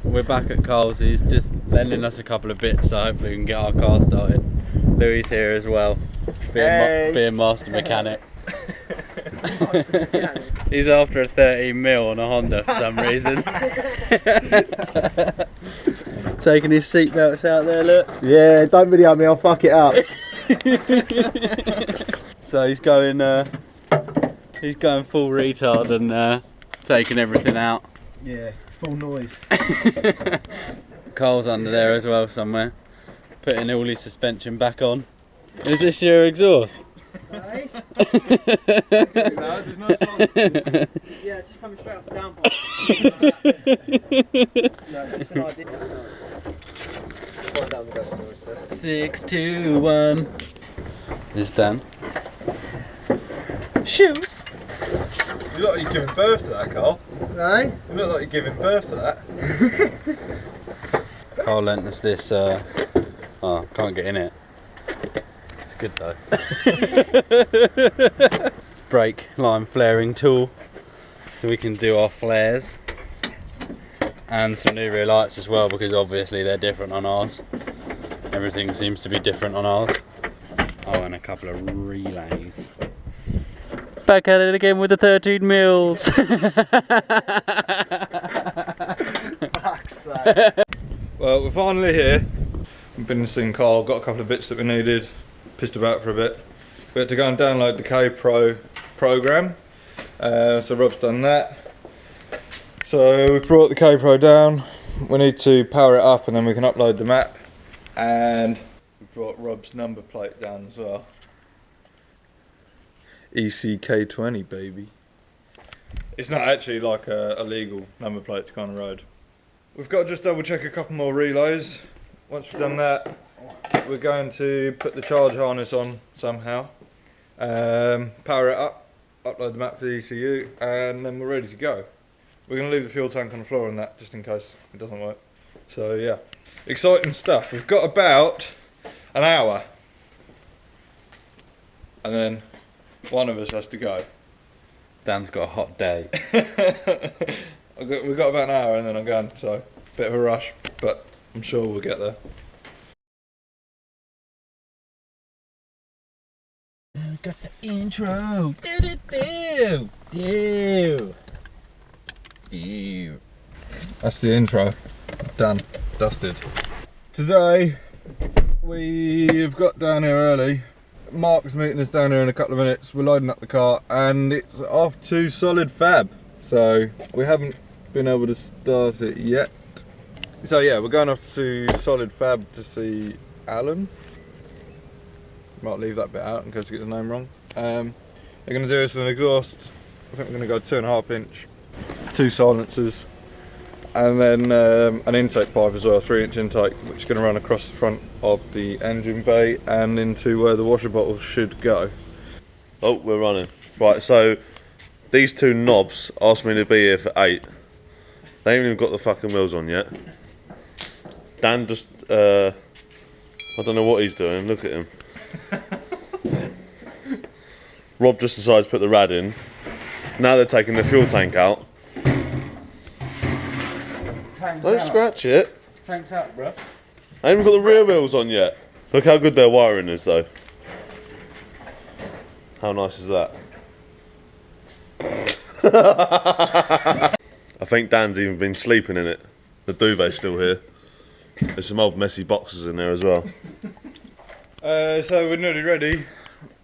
we're back at Carl's. He's just lending us a couple of bits, so hopefully we can get our car started. Louis here as well, being master mechanic. He's after a 13 mil on a Honda for some reason. Taking his seatbelts out there, look. Yeah, don't video me, I'll fuck it up. So he's going full retard and taking everything out. Yeah, full noise. Carl's under there as well somewhere, putting all his suspension back on. Is this your exhaust? Hey? There's no sound. Yeah, it's just coming straight off the downpipe. No, it's an idea. Find out the best noise test. 6, 2, 1. This Dan. Shoes. You look like you're giving birth to that, Carl. Hey? You look like you're giving birth to that. Carl lent us this. Oh, can't get in it. It's good though. Brake line flaring tool, so we can do our flares, and some new rear lights as well, because obviously they're different on ours. Everything seems to be different on ours. Oh, and a couple of relays. Back at it again with the 13 mils. Well, we're finally here. We've been seeing Carl, got a couple of bits that we needed, pissed about for a bit. We had to go and download the K-Pro program, so Rob's done that. So we brought the K-Pro down, we need to power it up and then we can upload the map. And we brought Rob's number plate down as well. ECK20, baby. It's not actually like a legal number plate to kind of road. We've got to just double check a couple more relays. Once we've done that, we're going to put the charge harness on somehow, power it up, upload the map to the ECU, and then we're ready to go. We're going to leave the fuel tank on the floor and that, just in case it doesn't work. So yeah, exciting stuff. We've got about an hour, and then one of us has to go. Dan's got a hot day. We've got about an hour and then I'm going, so bit of a rush, but I'm sure we'll get there. Got the intro. Do. That's the intro. Done. Dusted. Today we've got down here early. Mark's meeting us down here in a couple of minutes. We're loading up the car and it's off to Solid Fab. So we haven't been able to start it yet. So yeah, we're going off to Solid Fab to see Alan. Might leave that bit out in case I get the name wrong. They're going to do us an exhaust. I think we're going to go 2.5 inch, 2 silencers, and then an intake pipe as well, 3-inch intake, which is going to run across the front of the engine bay and into where the washer bottles should go. Oh, we're running. Right, so these two knobs asked me to be here for 8. They haven't even got the fucking wheels on yet. Dan just, I don't know what he's doing, look at him. Rob just decides to put the rad in. Now they're taking the fuel tank out. Don't scratch it. Tank's out, bro. I haven't got the rear wheels on yet. Look how good their wiring is though. How nice is that? I think Dan's even been sleeping in it. The duvet's still here. There's some old messy boxes in there as well. So we're nearly ready.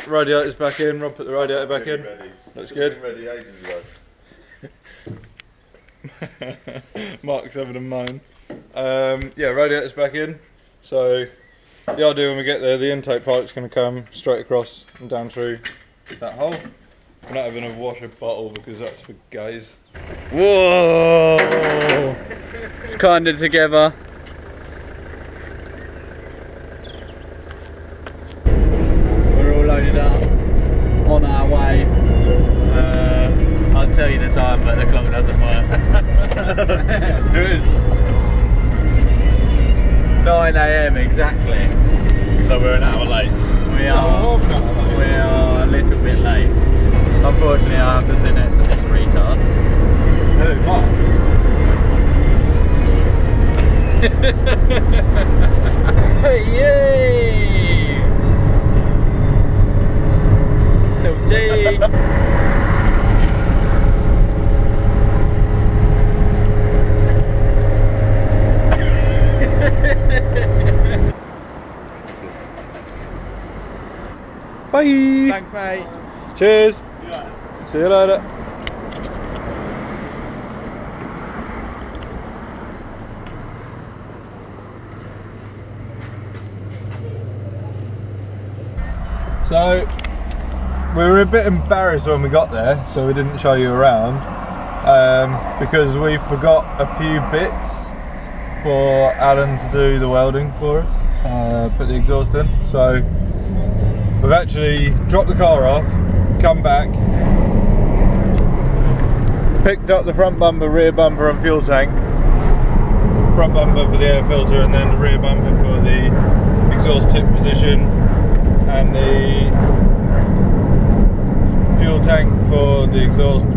Radiator's back in. Rob put the radiator back in. Ready. That's good. Ready ages ago. Mark's having a moan. Yeah, radiator's back in. So the idea when we get there, the intake pipe's going to come straight across and down through that hole. We're not having a washer bottle because that's for guys. Whoa! It's kind of together. We're all loaded up, on our way. I'll tell you the time, but the clock doesn't work. It is 9 AM exactly. So we're an hour late. We are a little bit late. Unfortunately, I have to sit next to this retard. Who, Mark? Thanks, mate. Cheers. See you later. So we were a bit embarrassed when we got there, so we didn't show you around because we forgot a few bits for Alan to do the welding for us, put the exhaust in. So we've actually dropped the car off, come back, picked up the front bumper, rear bumper and fuel tank, front bumper for the air filter and then the rear bumper for the exhaust tip position and the fuel tank for the exhaust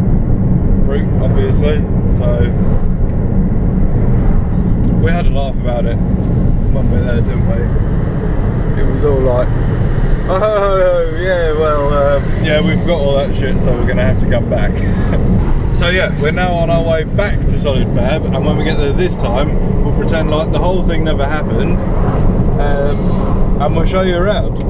route, obviously. So we had a laugh about it when we were there, didn't we? It was all like, oh yeah, well yeah, we forgot all that shit, so we're gonna have to come back. So yeah, we're now on our way back to Solid Fab, and when we get there this time, we'll pretend like the whole thing never happened, and we'll show you around.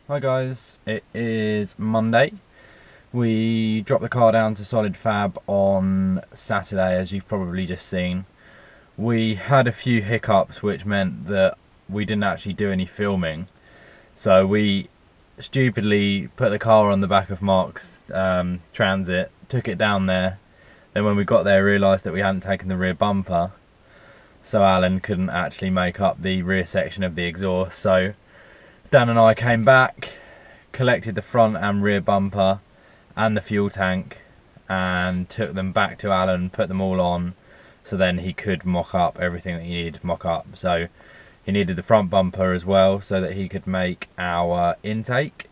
Hi guys, it is Monday. We dropped the car down to Solid Fab on Saturday, as you've probably just seen. We had a few hiccups which meant that we didn't actually do any filming. So we stupidly put the car on the back of Mark's Transit, took it down there. Then when we got there, realised that we hadn't taken the rear bumper. So Alan couldn't actually make up the rear section of the exhaust. So Dan and I came back, collected the front and rear bumper and the fuel tank and took them back to Alan, put them all on, so then he could mock up everything that he needed to mock up. So he needed the front bumper as well so that he could make our intake,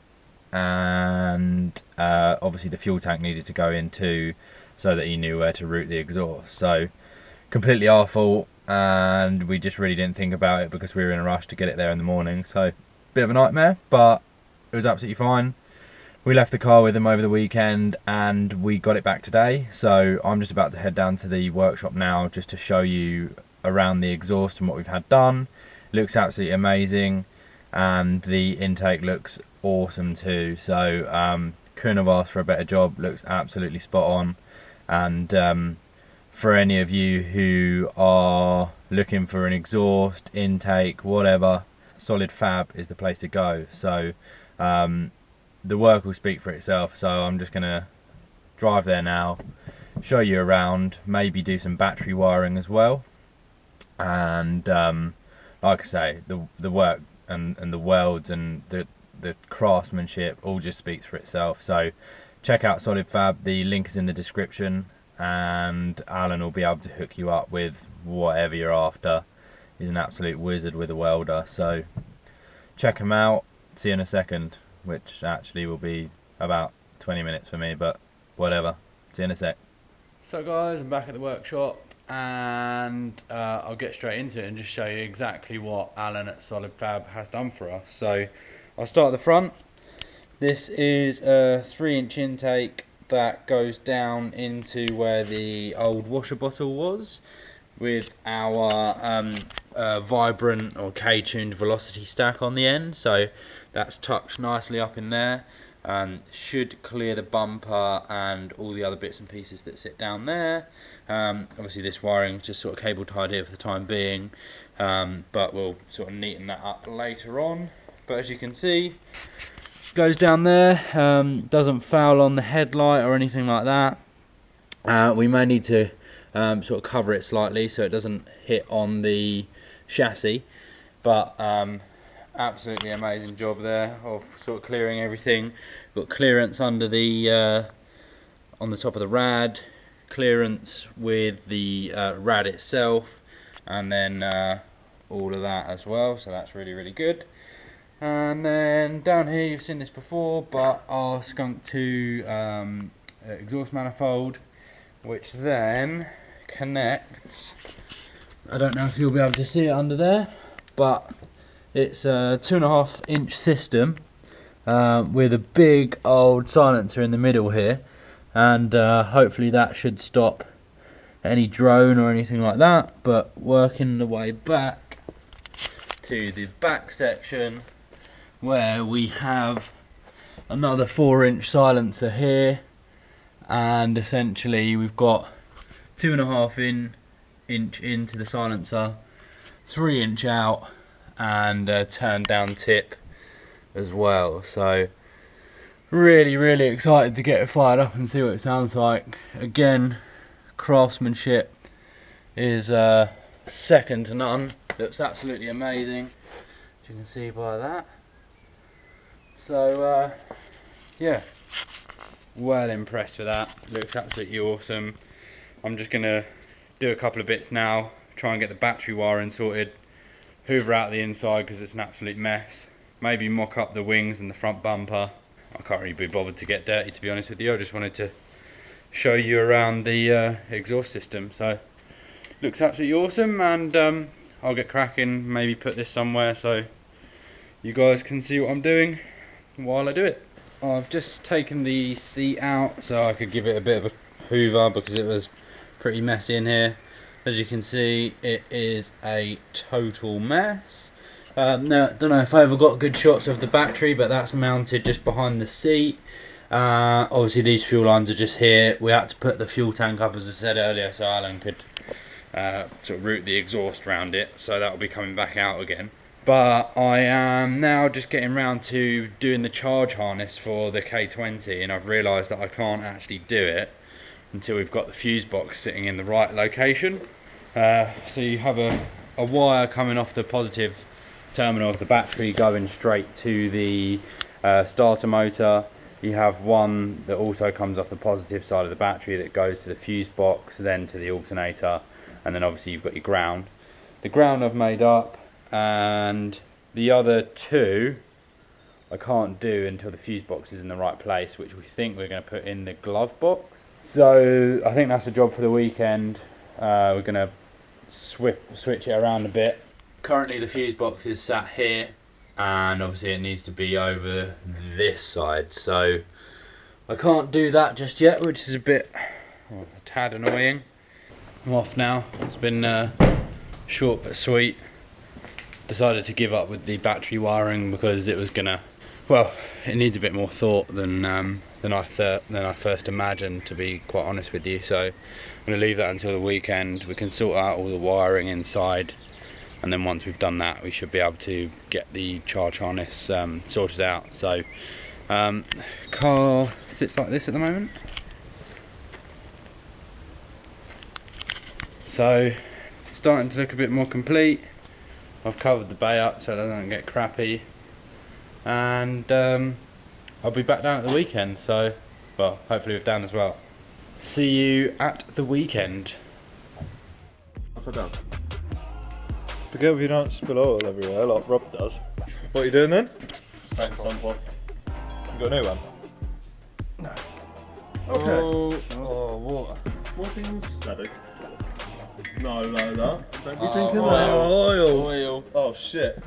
and obviously the fuel tank needed to go in too so that he knew where to route the exhaust. So completely our fault, and we just really didn't think about it because we were in a rush to get it there in the morning. So bit of a nightmare, but it was absolutely fine. We left the car with him over the weekend and we got it back today. So I'm just about to head down to the workshop now just to show you around the exhaust and what we've had done. It looks absolutely amazing and the intake looks awesome too. So couldn't have asked for a better job. Looks absolutely spot on. And for any of you who are looking for an exhaust, intake, whatever, Solid Fab is the place to go. So the work will speak for itself, so I'm just gonna drive there now, show you around, maybe do some battery wiring as well, and like I say, the work and the welds and the craftsmanship all just speaks for itself. So check out Solid Fab, the link is in the description, and Alan will be able to hook you up with whatever you're after. He's an absolute wizard with a welder, so check him out. See you in a second, which actually will be about 20 minutes for me, but whatever. See you in a sec. So guys, I'm back at the workshop and I'll get straight into it and just show you exactly what Alan at Solid Fab has done for us. So I'll start at the front. This is a 3-inch intake that goes down into where the old washer bottle was, with our vibrant or K-tuned velocity stack on the end. So that's tucked nicely up in there and should clear the bumper and all the other bits and pieces that sit down there. Obviously this wiring is just sort of cable tied here for the time being, but we'll sort of neaten that up later on. But as you can see, goes down there, doesn't foul on the headlight or anything like that. We may need to sort of cover it slightly so it doesn't hit on the chassis, but absolutely amazing job there of sort of clearing everything. Got clearance under the on the top of the rad, clearance with the rad itself, and then all of that as well, so that's really good. And then down here, you've seen this before, but our Skunk 2 exhaust manifold, which then connects, I don't know if you'll be able to see it under there, but it's a 2.5-inch system with a big old silencer in the middle here, and hopefully that should stop any drone or anything like that. But working the way back to the back section where we have another 4-inch silencer here, and essentially we've got 2.5 inch into the silencer, 3-inch out, and a turn down tip as well. So really excited to get it fired up and see what it sounds like. Again, craftsmanship is second to none. Looks absolutely amazing, as you can see by that. So yeah, well impressed with that. Looks absolutely awesome. I'm just gonna do a couple of bits now, try and get the battery wiring sorted, hoover out the inside because it's an absolute mess, maybe mock up the wings and the front bumper. I can't really be bothered to get dirty, to be honest with you. I just wanted to show you around the exhaust system. So looks absolutely awesome, and I'll get cracking, maybe put this somewhere so you guys can see what I'm doing while I do it. I've just taken the seat out so I could give it a bit of a hoover because it was pretty messy in here. As you can see, it is a total mess. Now, I don't know if I ever got good shots of the battery, but that's mounted just behind the seat. Obviously these fuel lines are just here. We had to put the fuel tank up, as I said earlier, so Alan could sort of route the exhaust around it, so that will be coming back out again. But I am now just getting round to doing the charge harness for the K20, and I've realised that I can't actually do it until we've got the fuse box sitting in the right location. So you have a wire coming off the positive terminal of the battery going straight to the starter motor. You have one that also comes off the positive side of the battery that goes to the fuse box, then to the alternator, and then obviously you've got your ground. The ground I've made up, and the other two I can't do until the fuse box is in the right place, which we think we're going to put in the glove box. So I think that's a job for the weekend. We're going to switch it around a bit. Currently the fuse box is sat here, and obviously it needs to be over this side, so I can't do that just yet, which is a tad annoying. I'm off now. It's been short but sweet. Decided to give up with the battery wiring because it was gonna, well, it needs a bit more thought than I first imagined, to be quite honest with you. So I'm gonna leave that until the weekend. We can sort out all the wiring inside, and then once we've done that, we should be able to get the charge harness sorted out. So car sits like this at the moment. So starting to look a bit more complete. I've covered the bay up so it doesn't get crappy, and I'll be back down at the weekend, so, well, hopefully with Dan as well. See you at the weekend. Upside down. Be careful you don't spill oil everywhere like Rob does. What are you doing then? Take the sump off. You got a new one? No. Okay. Oh, water. What things? Daddy. No, that. Don't be drinking that. Oil. Oil. Oh shit.